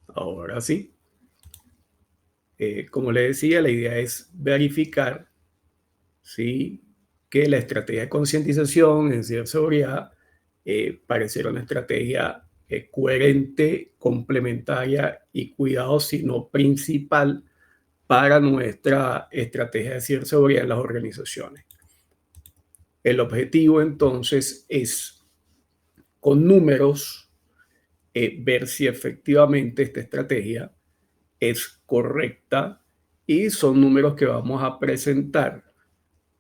Ahora sí, como le decía, la idea es verificar, ¿sí?, que la estrategia de concientización en ciberseguridad pareciera una estrategia coherente, complementaria y cuidado, sino principal para nuestra estrategia de ciberseguridad en las organizaciones. El objetivo entonces es, con números, ver si efectivamente esta estrategia es correcta, y son números que vamos a presentar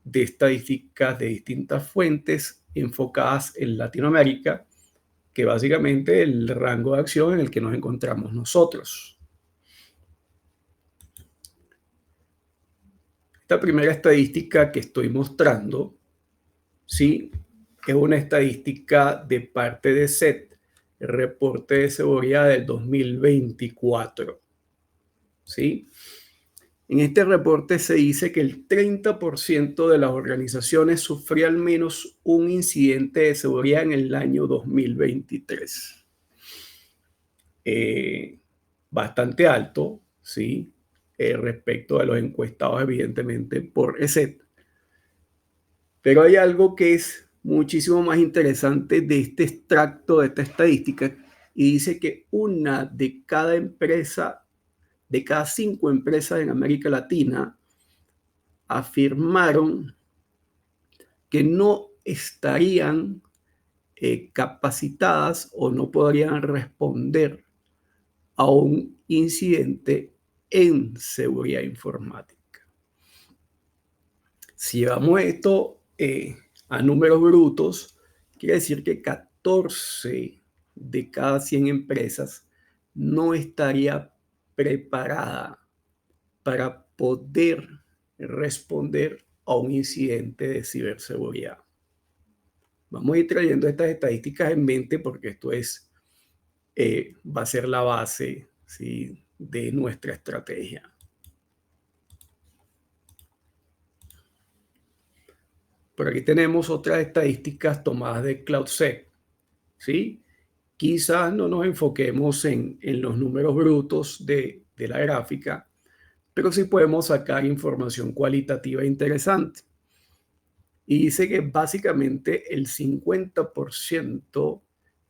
de estadísticas de distintas fuentes enfocadas en Latinoamérica, que básicamente es el rango de acción en el que nos encontramos nosotros. Esta primera estadística que estoy mostrando, ¿sí?, es una estadística de parte de SET, el reporte de seguridad del 2024, ¿sí? En este reporte se dice que el 30% de las organizaciones sufrió al menos un incidente de seguridad en el año 2023. Eh, Bastante alto, ¿sí? Respecto a los encuestados, evidentemente, por ESET. Pero hay algo que es muchísimo más interesante de este extracto, de esta estadística, y dice que una de cada empresa, de cada 5 empresas en América Latina, afirmaron que no estarían capacitadas o no podrían responder a un incidente en seguridad informática. Si llevamos esto a números brutos, quiere decir que 14 de cada 100 empresas no estaría preparada para poder responder a un incidente de ciberseguridad. Vamos a ir trayendo estas estadísticas en mente porque esto va a ser la base, ¿sí?, de nuestra estrategia. Por aquí tenemos otras estadísticas tomadas de CloudSec, ¿sí? Quizás no nos enfoquemos en los números brutos de la gráfica, pero sí podemos sacar información cualitativa interesante. Y dice que básicamente el 50%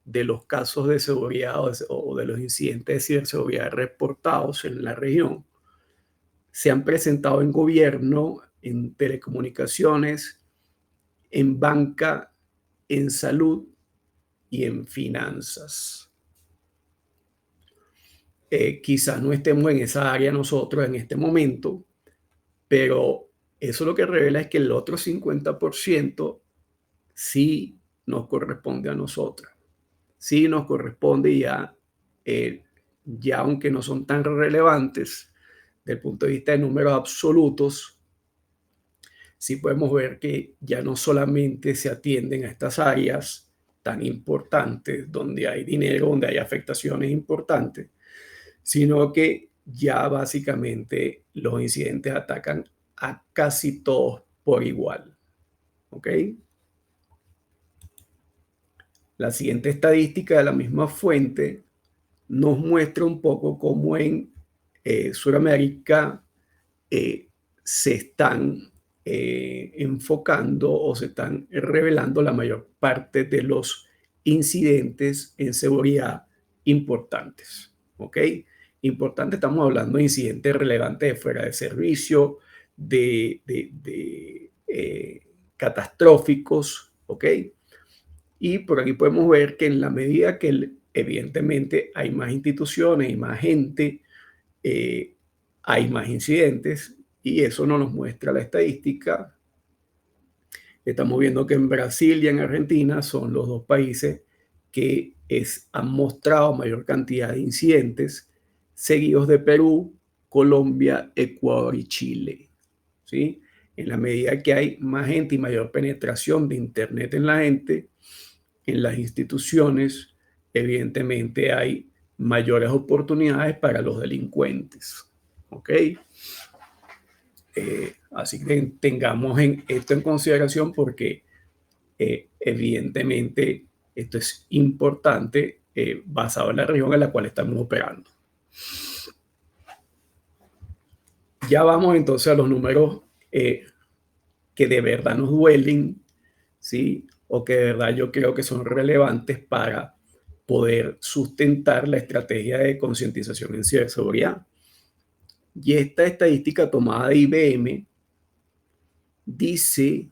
de los casos de seguridad o de los incidentes de ciberseguridad reportados en la región se han presentado en gobierno, en telecomunicaciones, en banca, en salud y en finanzas. Quizás no estemos en esa área nosotros en este momento, pero eso lo que revela es que el otro 50% sí nos corresponde a nosotros. Sí nos corresponde ya aunque no son tan relevantes desde el punto de vista de números absolutos, sí podemos ver que ya no solamente se atienden a estas áreas tan importantes, donde hay dinero, donde hay afectaciones importantes, sino que ya básicamente los incidentes atacan a casi todos por igual. ¿Ok? La siguiente estadística de la misma fuente nos muestra un poco cómo en Sudamérica eh, se están enfocando o se están revelando la mayor parte de los incidentes en seguridad importantes. ¿Ok? Importante, estamos hablando de incidentes relevantes de fuera de servicio, de catastróficos. ¿Ok? Y por aquí podemos ver que en la medida que evidentemente hay más instituciones y más gente, eh, hay más incidentes, y eso nos lo muestra la estadística. Estamos viendo que en Brasil y en Argentina son los dos países que han mostrado mayor cantidad de incidentes, seguidos de Perú, Colombia, Ecuador y Chile. ¿Sí? En la medida que hay más gente y mayor penetración de Internet en la gente, en las instituciones, evidentemente hay mayores oportunidades para los delincuentes. ¿Ok? Así que tengamos esto en consideración porque evidentemente esto es importante basado en la región en la cual estamos operando. Ya vamos entonces a los números que de verdad nos duelen, ¿sí? O que de verdad yo creo que son relevantes para poder sustentar la estrategia de concientización en ciberseguridad. Y esta estadística tomada de IBM dice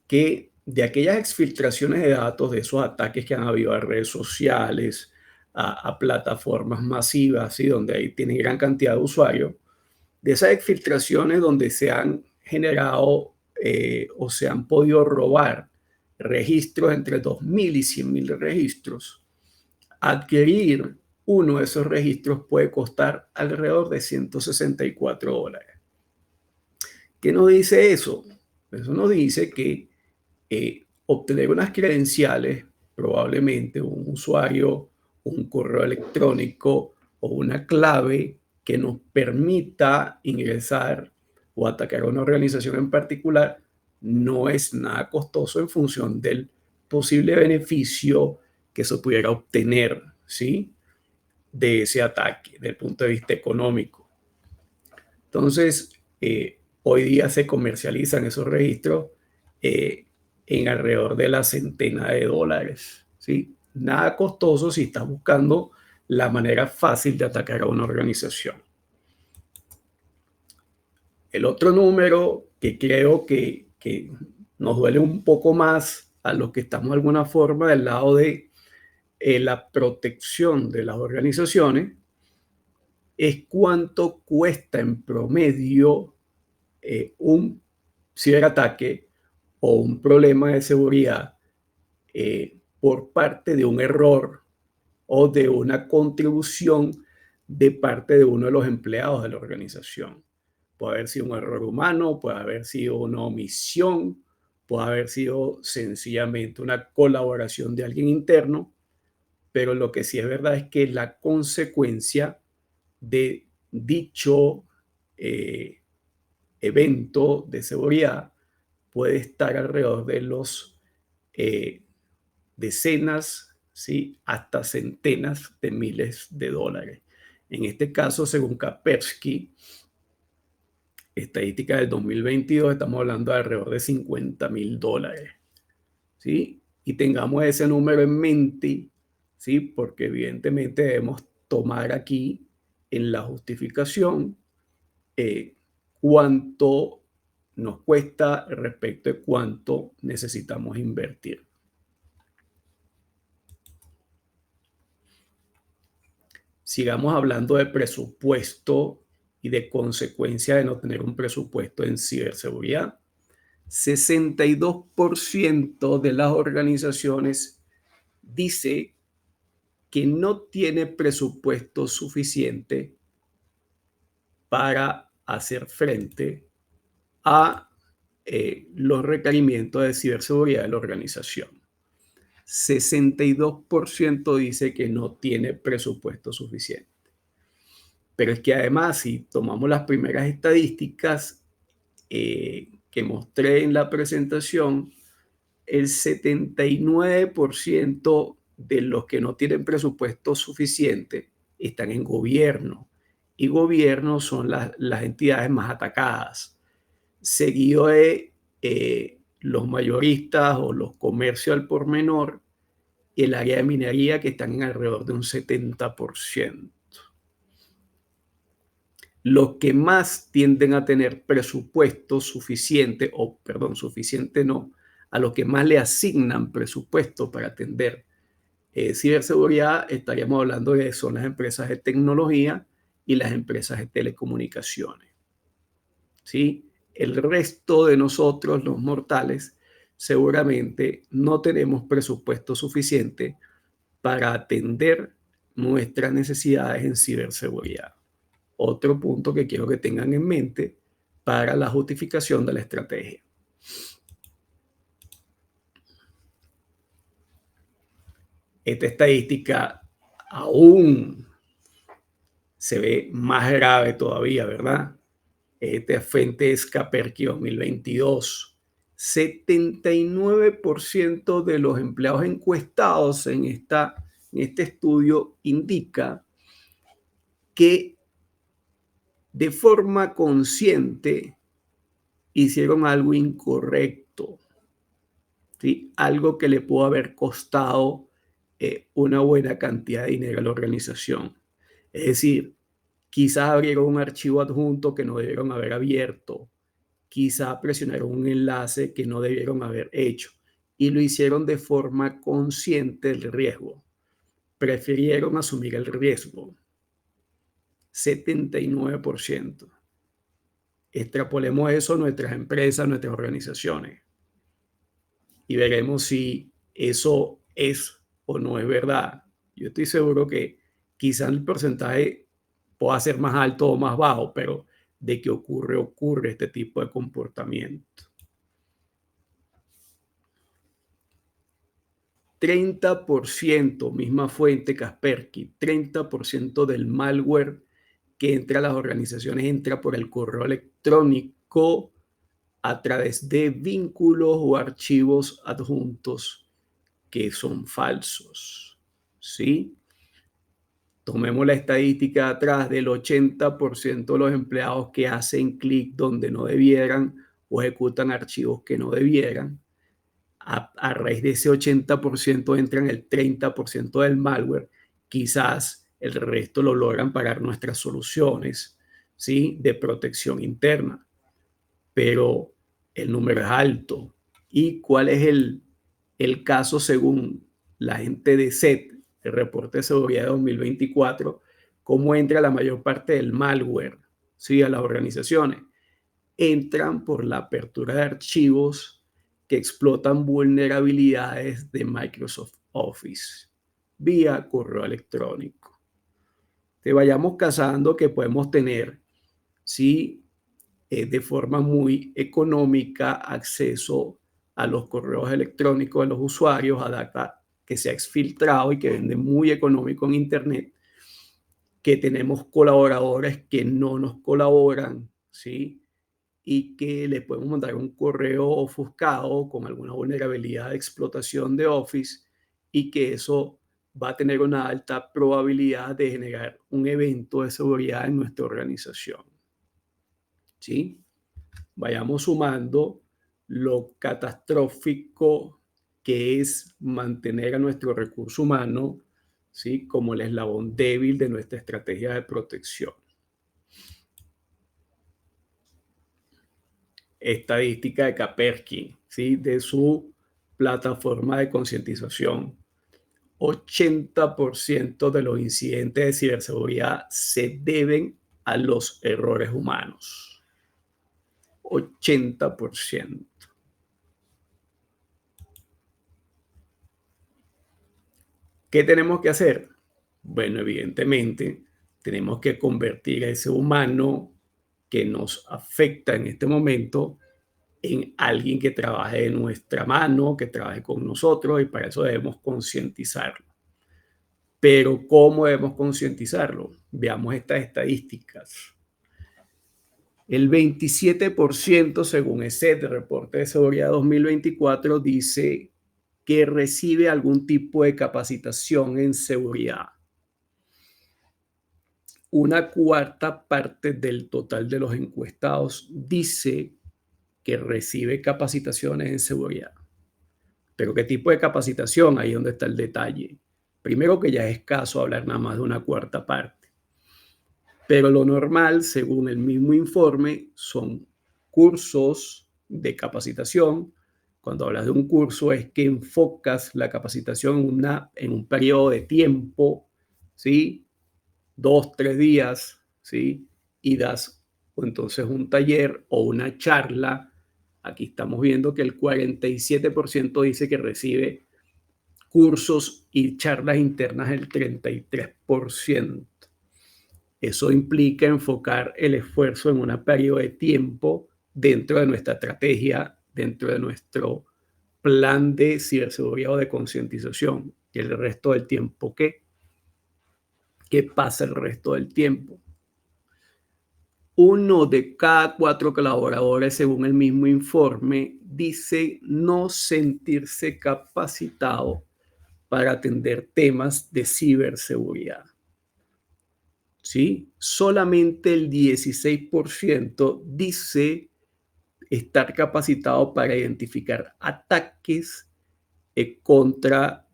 que de aquellas exfiltraciones de datos, de esos ataques que han habido a redes sociales, a plataformas masivas, ¿sí? Donde ahí tienen gran cantidad de usuarios, de esas exfiltraciones donde se han generado o se han podido robar registros entre 2.000 y 100.000 registros, adquirir uno de esos registros puede costar alrededor de $164. ¿Qué nos dice eso? Eso nos dice que obtener unas credenciales, probablemente un usuario, un correo electrónico o una clave que nos permita ingresar o atacar a una organización en particular, no es nada costoso en función del posible beneficio que se pudiera obtener, ¿sí? De ese ataque, desde el punto de vista económico. Entonces, hoy día se comercializan esos registros eh, en alrededor de la centena de dólares, ¿sí? Nada costoso si estás buscando la manera fácil de atacar a una organización. El otro número que creo que nos duele un poco más a los que estamos de alguna forma del lado de la protección de las organizaciones es cuánto cuesta en promedio un ciberataque o un problema de seguridad por parte de un error o de una contribución de parte de uno de los empleados de la organización. Puede haber sido un error humano, puede haber sido una omisión, puede haber sido sencillamente una colaboración de alguien interno, pero lo que sí es verdad es que la consecuencia de dicho eh, evento de seguridad puede estar alrededor de los eh, decenas, ¿sí? Hasta centenas de miles de dólares. En este caso, según Kaspersky, estadística del 2022, estamos hablando de alrededor de $50.000, ¿sí? Y tengamos ese número en mente, ¿sí? Porque evidentemente debemos tomar aquí en la justificación cuánto nos cuesta respecto de cuánto necesitamos invertir. Sigamos hablando de presupuesto y de consecuencia de no tener un presupuesto en ciberseguridad. 62% de las organizaciones dice que no tiene presupuesto suficiente para hacer frente a los requerimientos de ciberseguridad de la organización. 62% dice que no tiene presupuesto suficiente. Pero es que además, si tomamos las primeras estadísticas que mostré en la presentación, el 79% de los que no tienen presupuesto suficiente están en gobierno. Y gobierno son las entidades más atacadas, seguido de los mayoristas o los comercios al por menor y el área de minería que están en alrededor de un 70%. Los que más tienden a tener presupuesto suficiente, o perdón, suficiente no, a los que más le asignan presupuesto para atender ciberseguridad, estaríamos hablando de son las empresas de tecnología y las empresas de telecomunicaciones. ¿Sí? El resto de nosotros, los mortales, seguramente no tenemos presupuesto suficiente para atender nuestras necesidades en ciberseguridad. Otro punto que quiero que tengan en mente para la justificación de la estrategia. Esta estadística aún se ve más grave todavía, ¿verdad? Esta fuente es Kaspersky 2022. 79% de los empleados encuestados en este estudio indica que de forma consciente hicieron algo incorrecto, ¿sí? Algo que le pudo haber costado una buena cantidad de dinero a la organización. Es decir, quizás abrieron un archivo adjunto que no debieron haber abierto, quizás presionaron un enlace que no debieron haber hecho y lo hicieron de forma consciente del riesgo. Prefirieron asumir el riesgo. 79%. Extrapolemos eso a nuestras empresas, nuestras organizaciones y veremos si eso es o no es verdad. Yo estoy seguro que quizás el porcentaje pueda ser más alto o más bajo, pero de que ocurre este tipo de comportamiento. 30%, misma fuente Kaspersky, 30% del malware que entra a las organizaciones entra por el correo electrónico a través de vínculos o archivos adjuntos que son falsos. ¿Sí? Tomemos la estadística atrás del 80% de los empleados que hacen clic donde no debieran o ejecutan archivos que no debieran. A raíz de ese 80% entran el 30% del malware. Quizás el resto lo logran pagar nuestras soluciones, ¿sí? De protección interna. Pero el número es alto. ¿Y cuál es el caso según la gente de SET, el reporte de seguridad de 2024? ¿Cómo entra la mayor parte del malware, ¿sí? A las organizaciones? Entran por la apertura de archivos que explotan vulnerabilidades de Microsoft Office vía correo electrónico. Te vayamos casando que podemos tener, ¿sí? De forma muy económica acceso a los correos electrónicos de los usuarios, a data que se ha exfiltrado y que vende muy económico en Internet, que tenemos colaboradores que no nos colaboran, ¿sí? Y que le podemos mandar un correo ofuscado con alguna vulnerabilidad de explotación de Office y que eso va a tener una alta probabilidad de generar un evento de seguridad en nuestra organización. ¿Sí? Vayamos sumando lo catastrófico que es mantener a nuestro recurso humano, ¿sí? Como el eslabón débil de nuestra estrategia de protección. Estadística de Kaspersky, ¿sí? De su plataforma de concientización. 80% de los incidentes de ciberseguridad se deben a los errores humanos. 80%. ¿Qué tenemos que hacer? Bueno, evidentemente, tenemos que convertir a ese humano que nos afecta en este momento en alguien que trabaje de nuestra mano, que trabaje con nosotros, y para eso debemos concientizarlo. Pero ¿cómo debemos concientizarlo? Veamos estas estadísticas. El 27%, según ESET, reporte de seguridad 2024, dice que recibe algún tipo de capacitación en seguridad. Una cuarta parte del total de los encuestados dice que recibe capacitaciones en seguridad. Pero ¿qué tipo de capacitación? Ahí es donde está el detalle. Primero que ya es escaso hablar nada más de una cuarta parte. Pero lo normal, según el mismo informe, son cursos de capacitación. Cuando hablas de un curso es que enfocas la capacitación en un periodo de tiempo, ¿sí? 2, 3 días, ¿sí? Y das entonces un taller o una charla. Aquí estamos viendo que el 47% dice que recibe cursos y charlas internas el 33%. Eso implica enfocar el esfuerzo en un periodo de tiempo dentro de nuestra estrategia, dentro de nuestro plan de ciberseguridad o de concientización. Y el resto del tiempo, ¿qué? ¿Qué pasa el resto del tiempo? 1 de cada 4 colaboradores, según el mismo informe, dice no sentirse capacitado para atender temas de ciberseguridad. ¿sí? Solamente el 16% dice estar capacitado para identificar ataques contra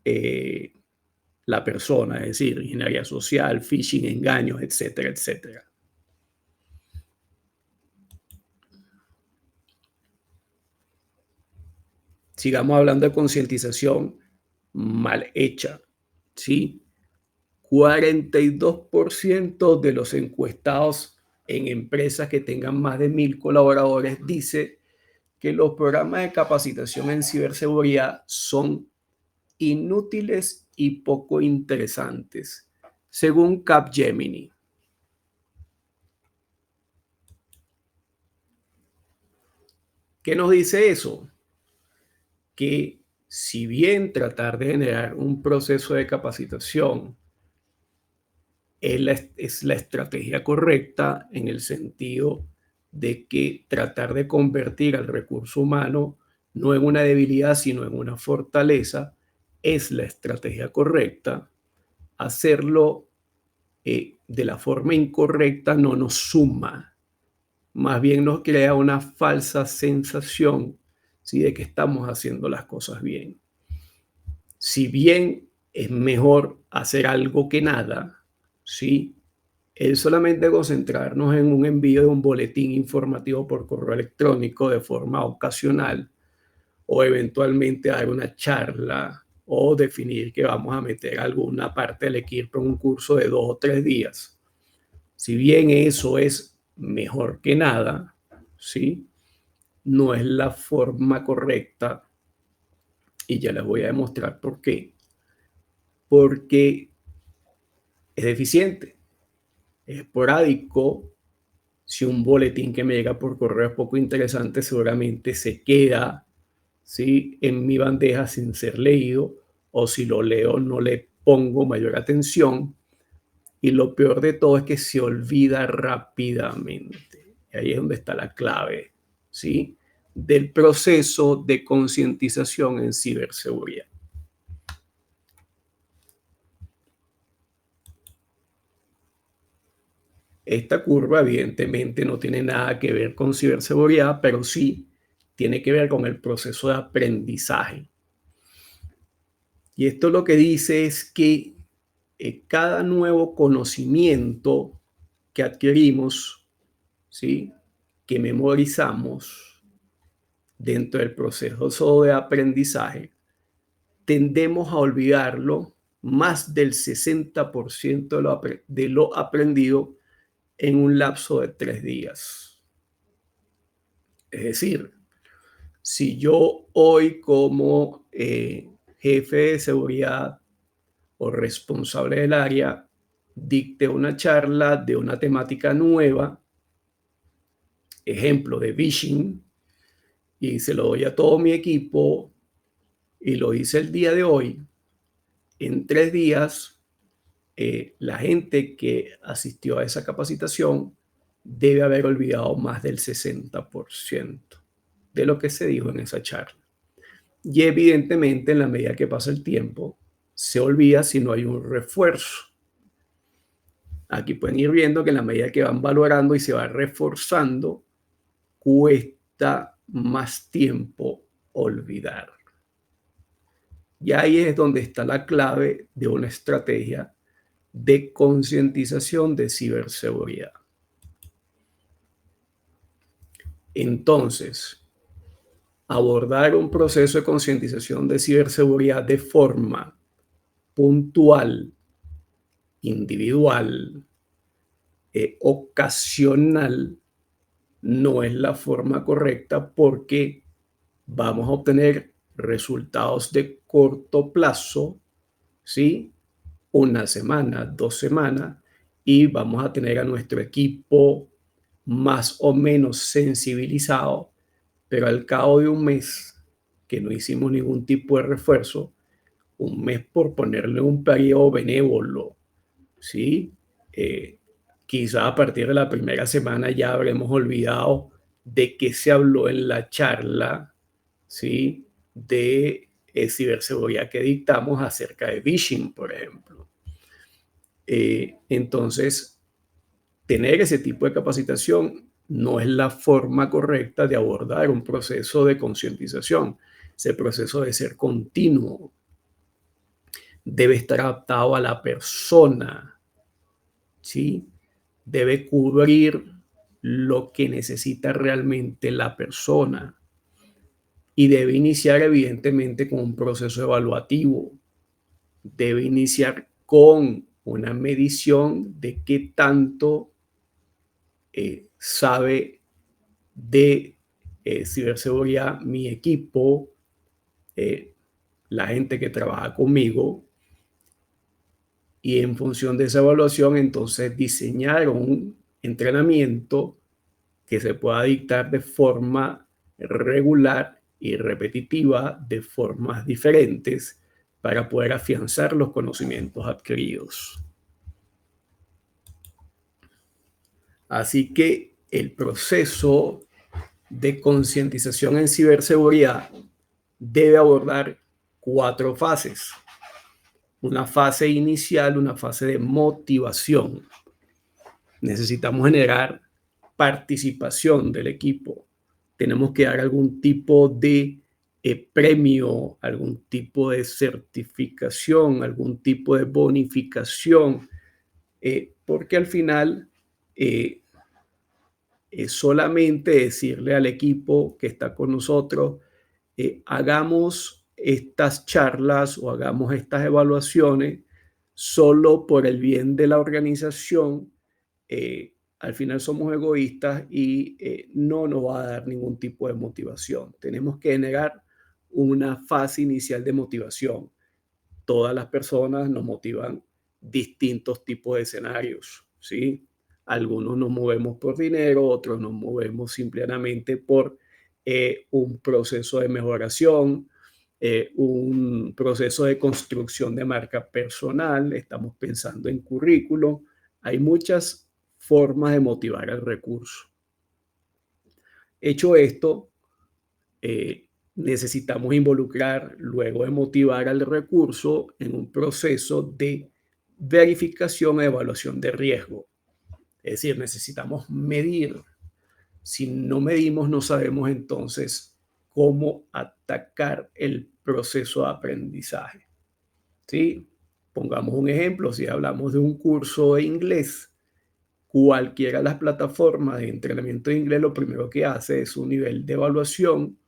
la persona, es decir, ingeniería social, phishing, engaños, etcétera, etcétera. Sigamos hablando de concientización mal hecha, ¿sí? 42% de los encuestados en empresas que tengan más de 1.000 colaboradores dice que los programas de capacitación en ciberseguridad son inútiles y poco interesantes, según Capgemini. ¿Qué nos dice eso? Que si bien tratar de generar un proceso de capacitación es la estrategia correcta en el sentido de que tratar de convertir al recurso humano no en una debilidad, sino en una fortaleza, es la estrategia correcta. Hacerlo de la forma incorrecta no nos suma, más bien nos crea una falsa sensación, ¿sí?, de que estamos haciendo las cosas bien. Si bien es mejor hacer algo que nada, ¿sí?, el solamente concentrarnos en un envío de un boletín informativo por correo electrónico de forma ocasional o eventualmente dar una charla o definir que vamos a meter alguna parte del equipo en un curso de 2 o 3 días. Si bien eso es mejor que nada, ¿sí?, no es la forma correcta y ya les voy a demostrar por qué. Porque es deficiente, es esporádico. Si un boletín que me llega por correo es poco interesante, seguramente se queda, ¿sí?, en mi bandeja sin ser leído, o si lo leo no le pongo mayor atención. Y lo peor de todo es que se olvida rápidamente. Y ahí es donde está la clave, ¿sí?, del proceso de concientización en ciberseguridad. Esta curva evidentemente no tiene nada que ver con ciberseguridad, pero sí tiene que ver con el proceso de aprendizaje. Y esto lo que dice es que cada nuevo conocimiento que adquirimos, ¿sí?, que memorizamos dentro del proceso de aprendizaje, tendemos a olvidarlo más del 60% de lo aprendido en un lapso de 3 días. Es decir, si yo hoy como jefe de seguridad o responsable del área dicte una charla de una temática nueva, ejemplo de phishing, y se lo doy a todo mi equipo y lo hice el día de hoy, en 3 días la gente que asistió a esa capacitación debe haber olvidado más del 60% de lo que se dijo en esa charla. Y evidentemente, en la medida que pasa el tiempo, se olvida si no hay un refuerzo. Aquí pueden ir viendo que en la medida que van valorando y se va reforzando, cuesta más tiempo olvidar. Y ahí es donde está la clave de una estrategia de concientización de ciberseguridad. Entonces, abordar un proceso de concientización de ciberseguridad de forma puntual, individual, ocasional, no es la forma correcta porque vamos a obtener resultados de corto plazo, ¿sí?, 1 semana, 2 semanas, y vamos a tener a nuestro equipo más o menos sensibilizado, pero al cabo de un mes que no hicimos ningún tipo de refuerzo, un mes por ponerle un periodo benévolo, ¿sí? Eh, Quizá a partir de la primera semana ya habremos olvidado de qué se habló en la charla, ¿sí?, de ciberseguridad que dictamos acerca de phishing, por ejemplo. Entonces, tener ese tipo de capacitación no es la forma correcta de abordar un proceso de concientización. Ese proceso debe ser continuo, debe estar adaptado a la persona, ¿sí? Debe cubrir lo que necesita realmente la persona y debe iniciar evidentemente con un proceso evaluativo. Debe iniciar con una medición de qué tanto sabe de ciberseguridad mi equipo, eh, la gente que trabaja conmigo, y en función de esa evaluación, entonces diseñar un entrenamiento que se pueda dictar de forma regular y repetitiva, de formas diferentes, para poder afianzar los conocimientos adquiridos. Así que el proceso de concientización en ciberseguridad debe abordar 4 fases. Una fase inicial, una fase de motivación. Necesitamos generar participación del equipo. Tenemos que dar algún tipo de premio, algún tipo de certificación, algún tipo de bonificación, porque al final es solamente decirle al equipo que está con nosotros, hagamos estas charlas o hagamos estas evaluaciones solo por el bien de la organización. Al final somos egoístas y no nos va a dar ningún tipo de motivación. Tenemos que generar una fase inicial de motivación. Todas las personas nos motivan distintos tipos de escenarios, ¿sí? Algunos nos movemos por dinero, otros nos movemos simplemente por un proceso de mejoración, un proceso de construcción de marca personal, estamos pensando en currículum. Hay muchas formas de motivar al recurso. Hecho esto, necesitamos involucrar, luego de motivar al recurso, en un proceso de verificación e evaluación de riesgo. Es decir, necesitamos medir. Si no medimos, no sabemos entonces cómo atacar el proceso de aprendizaje. ¿Sí? Pongamos un ejemplo, si hablamos de un curso de inglés, cualquiera de las plataformas de entrenamiento de inglés lo primero que hace es un nivel de evaluación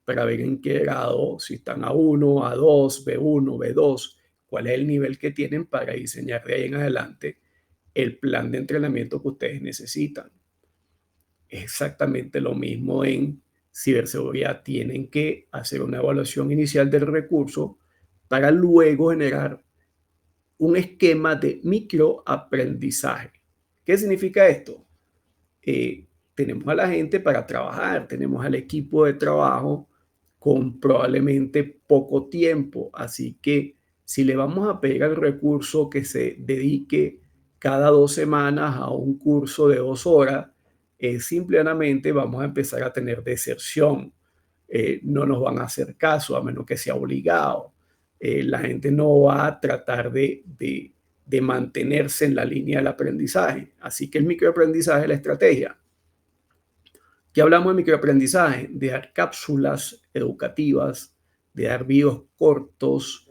para ver en qué grado, si están A1, A2, B1, B2, cuál es el nivel que tienen para diseñar de ahí en adelante el plan de entrenamiento que ustedes necesitan. Es exactamente lo mismo en ciberseguridad. Tienen que hacer una evaluación inicial del recurso para luego generar un esquema de microaprendizaje. ¿Qué significa esto? Tenemos a la gente para trabajar, tenemos al equipo de trabajo con probablemente poco tiempo, así que si le vamos a pedir al recurso que se dedique cada 2 semanas a un curso de 2 horas, simplemente vamos a empezar a tener deserción. No nos van a hacer caso a menos que sea obligado. La gente no va a tratar de mantenerse en la línea del aprendizaje. Así que el microaprendizaje es la estrategia. ¿Qué hablamos de microaprendizaje? De dar cápsulas educativas, de dar videos cortos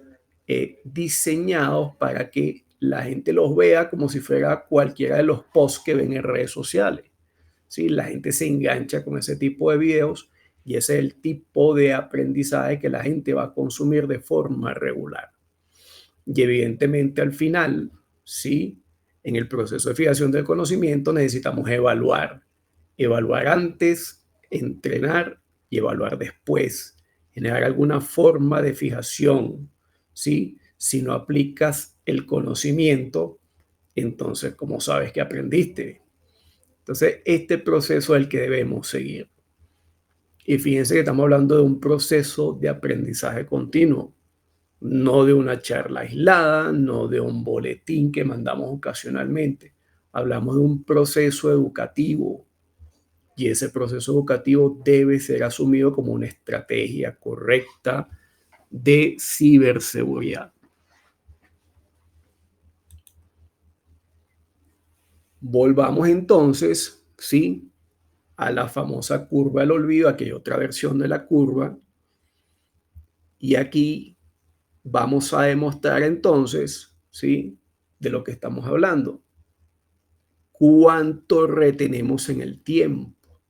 diseñados para que la gente los vea como si fuera cualquiera de los posts que ven en redes sociales. ¿Sí? La gente se engancha con ese tipo de videos y ese es el tipo de aprendizaje que la gente va a consumir de forma regular. Y evidentemente al final, sí, en el proceso de fijación del conocimiento necesitamos evaluar. Evaluar antes, entrenar y evaluar después. Generar alguna forma de fijación, ¿sí? Si no aplicas el conocimiento, entonces, ¿cómo sabes que aprendiste? Entonces, este proceso es el que debemos seguir. Y fíjense que estamos hablando de un proceso de aprendizaje continuo, no de una charla aislada, no de un boletín que mandamos ocasionalmente. Hablamos de un proceso educativo y ese proceso educativo debe ser asumido como una estrategia correcta de ciberseguridad. Volvamos entonces, ¿sí?, a la famosa curva del olvido, aquella otra versión de la curva. Y aquí vamos a demostrar entonces, ¿sí?, de lo que estamos hablando. ¿Cuánto retenemos en el tiempo?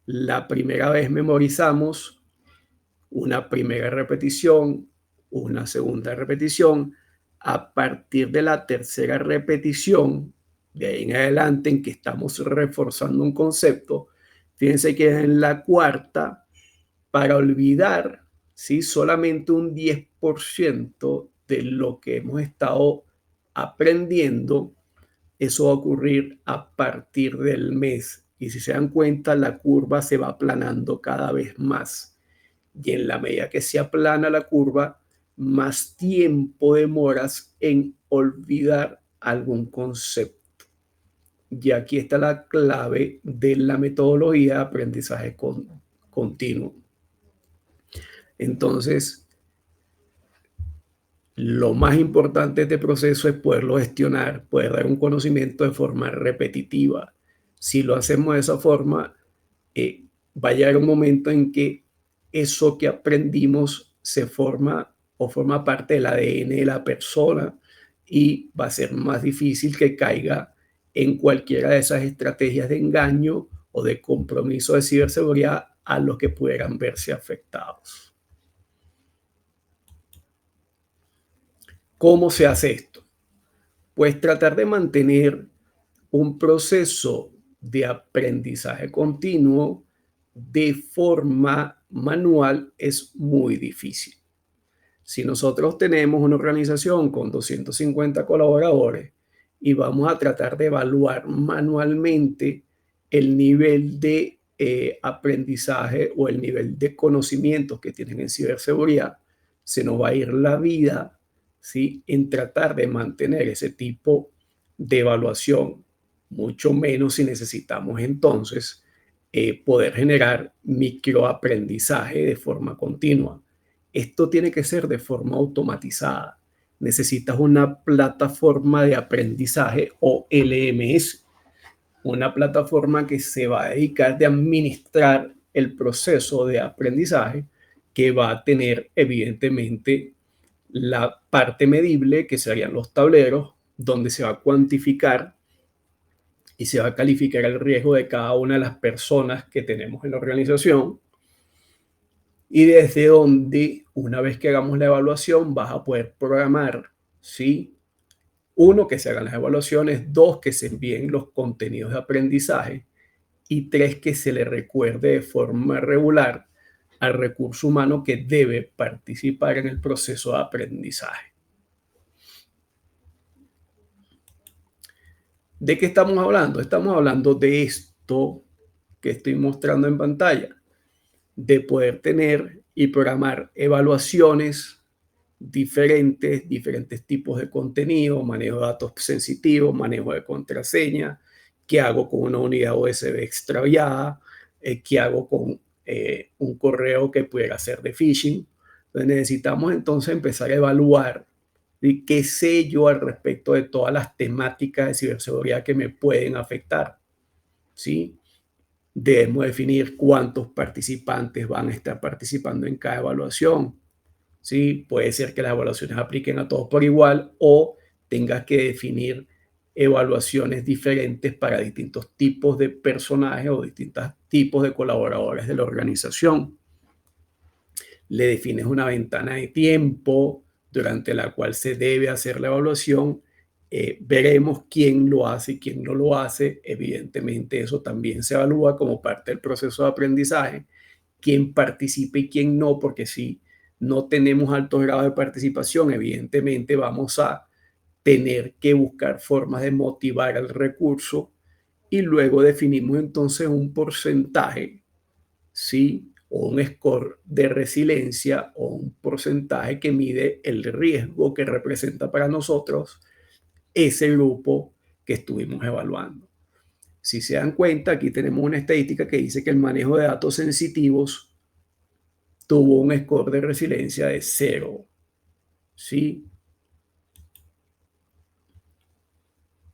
La primera vez memorizamos una primera repetición, una segunda repetición. A partir de la tercera repetición, de ahí en adelante en que estamos reforzando un concepto, fíjense que en la cuarta, para olvidar, ¿sí?, solamente un 10% de lo que hemos estado aprendiendo, eso va a ocurrir a partir del mes. Y si se dan cuenta, la curva se va aplanando cada vez más. Y en la medida que se aplana la curva, más tiempo demoras en olvidar algún concepto. Y aquí está la clave de la metodología de aprendizaje continuo. Entonces, lo más importante de este proceso es poderlo gestionar, poder dar un conocimiento de forma repetitiva. Si lo hacemos de esa forma, va a llegar un momento en que eso que aprendimos se forma o forma parte del ADN de la persona y va a ser más difícil que caiga en cualquiera de esas estrategias de engaño o de compromiso de ciberseguridad a los que pudieran verse afectados. ¿Cómo se hace esto? Pues tratar de mantener un proceso de aprendizaje continuo de forma manual es muy difícil. Si nosotros tenemos una organización con 250 colaboradores y vamos a tratar de evaluar manualmente el nivel de aprendizaje o el nivel de conocimientos que tienen en ciberseguridad, se nos va a ir la vida, ¿sí?, en tratar de mantener ese tipo de evaluación, mucho menos si necesitamos entonces poder generar microaprendizaje de forma continua. Esto tiene que ser de forma automatizada. Necesitas una plataforma de aprendizaje o LMS, una plataforma que se va a dedicar de administrar el proceso de aprendizaje, que va a tener evidentemente la parte medible, que serían los tableros, donde se va a cuantificar y se va a calificar el riesgo de cada una de las personas que tenemos en la organización, y desde donde, una vez que hagamos la evaluación, vas a poder programar, ¿sí? Uno, que se hagan las evaluaciones; dos, que se envíen los contenidos de aprendizaje; y tres, que se le recuerde de forma regular al recurso humano que debe participar en el proceso de aprendizaje. ¿De qué estamos hablando? Estamos hablando de esto que estoy mostrando en pantalla, de poder tener y programar evaluaciones diferentes tipos de contenido, manejo de datos sensitivos, manejo de contraseña, qué hago con una unidad USB extraviada, qué hago con un correo que pudiera ser de phishing. Entonces necesitamos entonces empezar a evaluar y qué sé yo al respecto de todas las temáticas de ciberseguridad que me pueden afectar, ¿sí? Debemos definir cuántos participantes van a estar participando en cada evaluación. ¿Sí? Puede ser que las evaluaciones apliquen a todos por igual o tengas que definir evaluaciones diferentes para distintos tipos de personajes o distintos tipos de colaboradores de la organización. Le defines una ventana de tiempo durante la cual se debe hacer la evaluación. Veremos quién lo hace y quién no lo hace. Evidentemente, eso también se evalúa como parte del proceso de aprendizaje. Quién participa y quién no, porque si no tenemos altos grados de participación, evidentemente vamos a tener que buscar formas de motivar al recurso, y luego definimos entonces un porcentaje, ¿sí?, o un score de resiliencia o un porcentaje que mide el riesgo que representa para nosotros ese grupo que estuvimos evaluando. Si se dan cuenta, aquí tenemos una estadística que dice que el manejo de datos sensitivos tuvo un score de resiliencia de 0, ¿sí?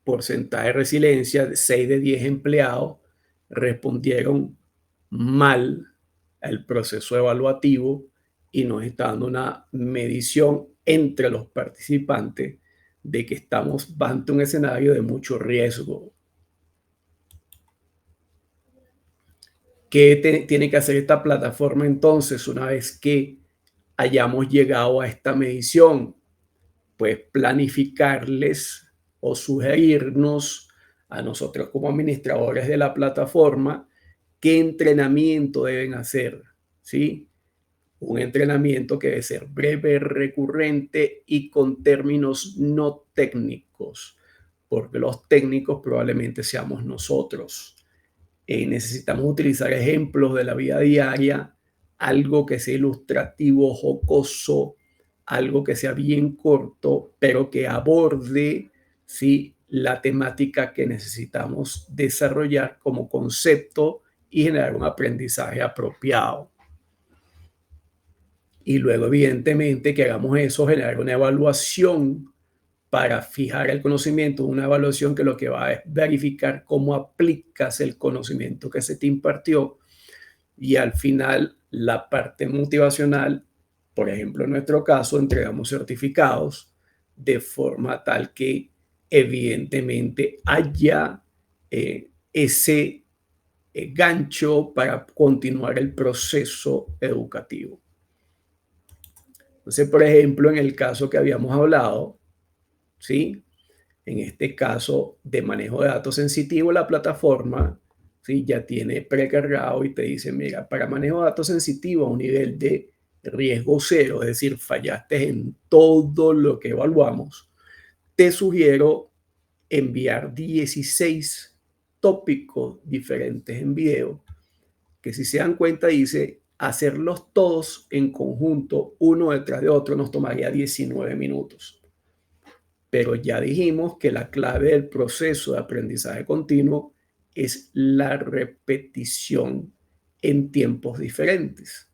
porcentaje de resiliencia, de 6 de 10 empleados respondieron mal al proceso evaluativo y nos está dando una medición entre los participantes de que estamos ante un escenario de mucho riesgo. ¿Qué tiene que hacer esta plataforma entonces una vez que hayamos llegado a esta medición? Pues planificarles o sugerirnos a nosotros como administradores de la plataforma qué entrenamiento deben hacer, ¿sí? Un entrenamiento que debe ser breve, recurrente y con términos no técnicos, porque los técnicos probablemente seamos nosotros. Necesitamos utilizar ejemplos de la vida diaria, algo que sea ilustrativo, jocoso, algo que sea bien corto, pero que aborde, ¿sí?, la temática que necesitamos desarrollar como concepto y generar un aprendizaje apropiado. Y luego, evidentemente, que hagamos eso, generar una evaluación para fijar el conocimiento, una evaluación que lo que va es verificar cómo aplicas el conocimiento que se te impartió y al final la parte motivacional, por ejemplo, en nuestro caso, entregamos certificados de forma tal que evidentemente haya ese gancho para continuar el proceso educativo. Entonces, por ejemplo, en el caso que habíamos hablado, ¿sí? En este caso de manejo de datos sensitivos, la plataforma, ¿sí?, ya tiene precargado y te dice, mira, para manejo de datos sensitivos a un nivel de riesgo cero, es decir, fallaste en todo lo que evaluamos, te sugiero enviar 16 tópicos diferentes en video, que si se dan cuenta dice, hacerlos todos en conjunto, uno detrás de otro, nos tomaría 19 minutos. Pero ya dijimos que la clave del proceso de aprendizaje continuo es la repetición en tiempos diferentes.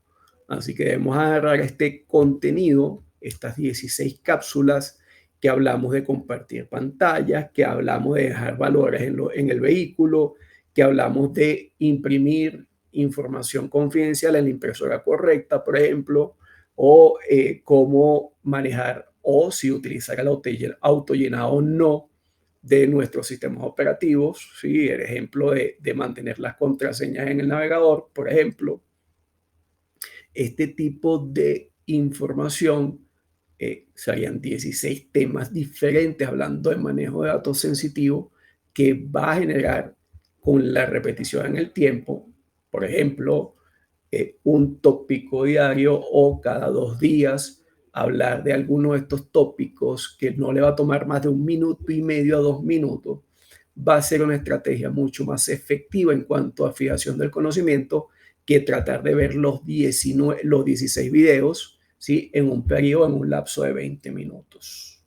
Así que debemos agarrar este contenido, estas 16 cápsulas que hablamos de compartir pantallas, que hablamos de dejar valores en el vehículo, que hablamos de imprimir información confidencial en la impresora correcta, por ejemplo, o cómo manejar o si utilizar el autollenado o no de nuestros sistemas operativos, ¿sí? El ejemplo de mantener las contraseñas en el navegador, por ejemplo. Este tipo de información, serían 16 temas diferentes hablando de manejo de datos sensitivos que va a generar con la repetición en el tiempo, por ejemplo, un tópico diario o cada 2 días hablar de alguno de estos tópicos que no le va a tomar más de 1 minuto y medio a 2 minutos, va a ser una estrategia mucho más efectiva en cuanto a fijación del conocimiento que tratar de ver los 16 videos, ¿sí?, en un periodo, en un lapso de 20 minutos.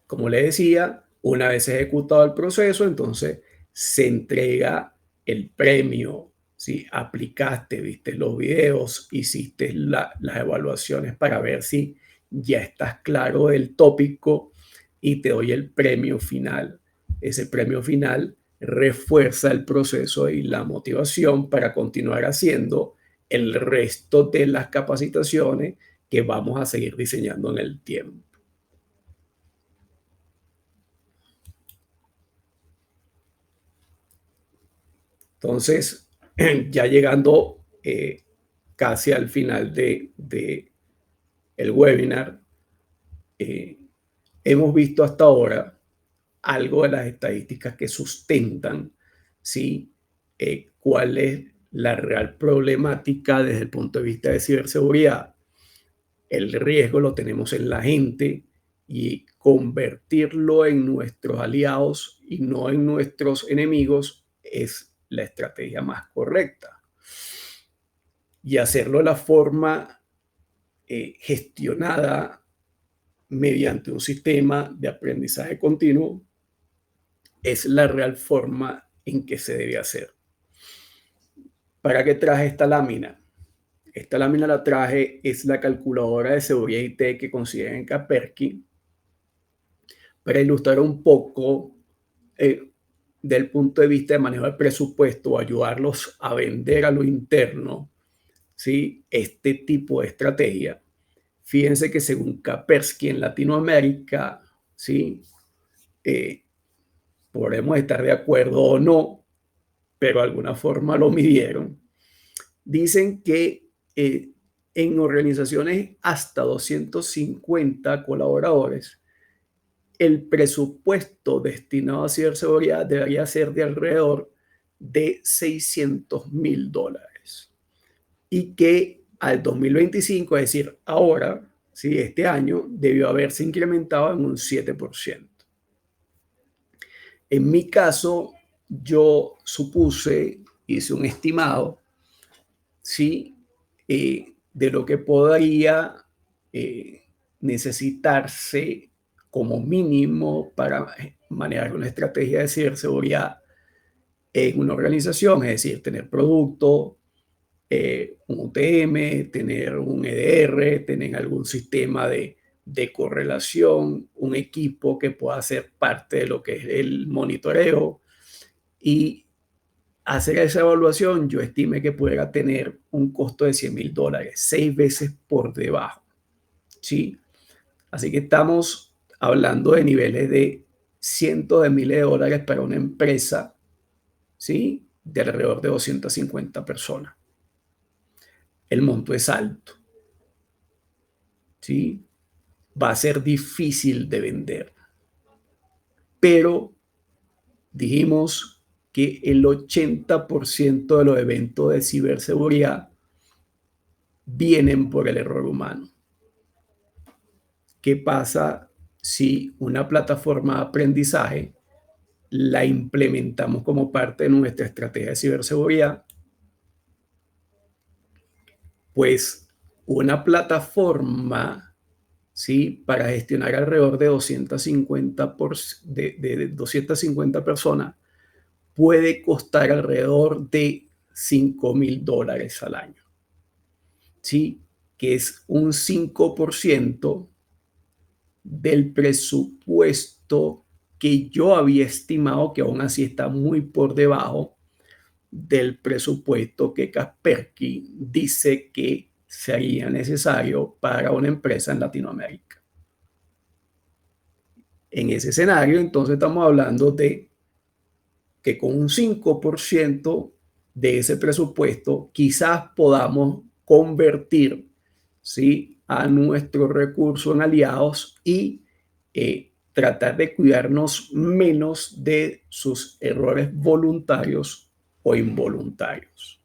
Como le decía, una vez ejecutado el proceso, entonces se entrega el premio. Si aplicaste, viste los videos, hiciste las evaluaciones para ver si ya estás claro del tópico y te doy el premio final. Ese premio final refuerza el proceso y la motivación para continuar haciendo el resto de las capacitaciones que vamos a seguir diseñando en el tiempo. Entonces, ya llegando casi al final de el webinar, eh, hemos visto hasta ahora algo de las estadísticas que sustentan, ¿sí?, cuál es la real problemática desde el punto de vista de ciberseguridad. El riesgo lo tenemos en la gente y convertirlo en nuestros aliados y no en nuestros enemigos es la estrategia más correcta. Y hacerlo de la forma gestionada mediante un sistema de aprendizaje continuo es la real forma en que se debe hacer. ¿Para qué traje esta lámina? Esta lámina la traje, es la calculadora de seguridad IT que consiguen en Kaspersky, Para ilustrar un poco eh, del punto de vista de manejo del presupuesto o ayudarlos a vender a lo interno, ¿sí? Este tipo de estrategia. Fíjense que según Kaspersky en Latinoamérica, ¿sí? Eh, podemos estar de acuerdo o no, pero de alguna forma lo midieron. Dicen que en organizaciones hasta 250 colaboradores, el presupuesto destinado a ciberseguridad debería ser de alrededor de $600,000 y que al 2025, es decir, ahora, ¿sí? Este año, debió haberse incrementado en un 7%. En mi caso, yo supuse, hice un estimado, ¿sí? De lo que podría eh, necesitarse como mínimo para manejar una estrategia de ciberseguridad en una organización, es decir, tener producto, un UTM, tener un EDR, tener algún sistema de correlación, un equipo que pueda ser parte de lo que es el monitoreo y hacer esa evaluación. Yo estimé que pudiera tener un costo de $100,000, 6 veces por debajo, ¿sí? Así que estamos hablando de niveles de cientos de miles de dólares para una empresa, ¿sí? De alrededor de 250 personas. El monto es alto, ¿sí? Va a ser difícil de vender, pero dijimos que el 80% de los eventos de ciberseguridad vienen por el error humano. ¿Qué pasa si una plataforma de aprendizaje la implementamos como parte de nuestra estrategia de ciberseguridad? Pues una plataforma, ¿sí? Para gestionar alrededor de 250 personas puede costar alrededor de $5,000 al año, ¿sí? Que es un 5% del presupuesto que yo había estimado, que aún así está muy por debajo del presupuesto que Kaspersky dice que sería necesario para una empresa en Latinoamérica. En ese escenario, entonces estamos hablando de que con un 5% de ese presupuesto quizás podamos convertir, ¿sí? A nuestro recurso en aliados y tratar de cuidarnos menos de sus errores voluntarios o involuntarios.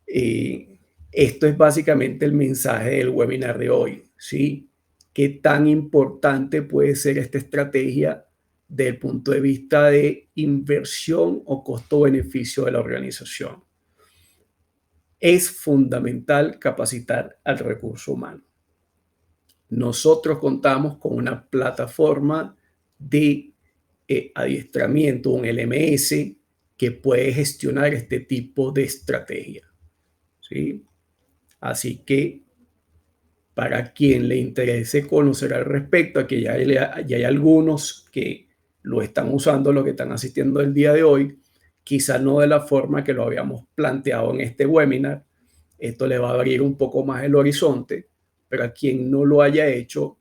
Eh, Esto es básicamente el mensaje del webinar de hoy, ¿sí? ¿Qué tan importante puede ser esta estrategia desde el punto de vista de inversión o costo-beneficio de la organización? Es fundamental capacitar al recurso humano. Nosotros contamos con una plataforma de adiestramiento, un LMS, que puede gestionar este tipo de estrategia, ¿sí? Así que para quien le interese conocer al respecto, aquí ya hay algunos que lo están usando, los que están asistiendo el día de hoy, quizás no de la forma que lo habíamos planteado en este webinar. Esto le va a abrir un poco más el horizonte, pero a quien no lo haya hecho,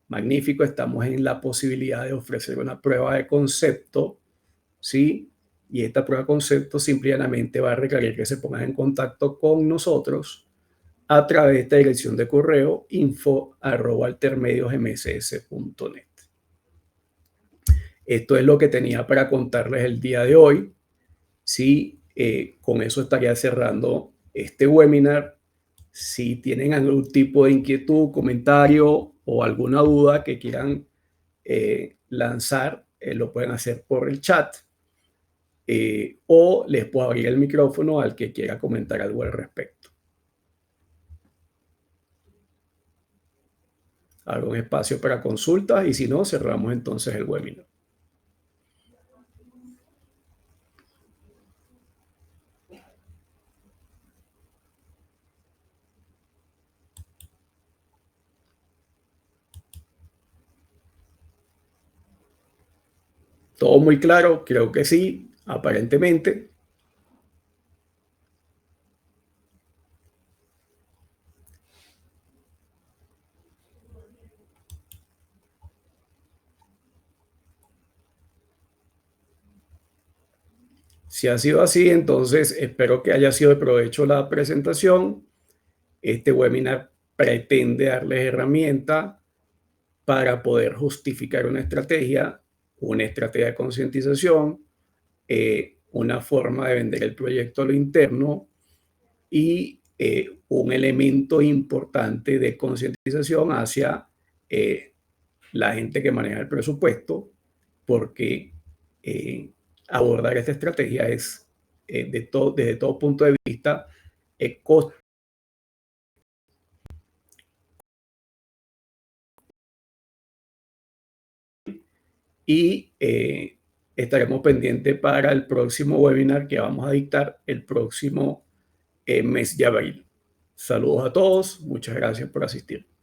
magnífico, estamos en la posibilidad de ofrecer una prueba de concepto, ¿sí? Y esta prueba de concepto simplemente va a requerir que se pongan en contacto con nosotros a través de esta dirección de correo info@altermediosmss.net. Esto es lo que tenía para contarles el día de hoy. Sí, con eso estaría cerrando este webinar. Si tienen algún tipo de inquietud, comentario o alguna duda que quieran lanzar, lo pueden hacer por el chat, o les puedo abrir el micrófono al que quiera comentar algo al respecto. Hago un espacio para consultas y si no, cerramos entonces el webinar. ¿Todo muy claro? Creo que sí, aparentemente. Si ha sido así, entonces espero que haya sido de provecho la presentación. Este webinar pretende darles herramientas para poder justificar una estrategia de concientización, una forma de vender el proyecto a lo interno y un elemento importante de concientización hacia eh, la gente que maneja el presupuesto, porque abordar esta estrategia es desde todo punto de vista costo y estaremos pendientes para el próximo webinar que vamos a dictar el próximo mes de abril. Saludos a todos, muchas gracias por asistir.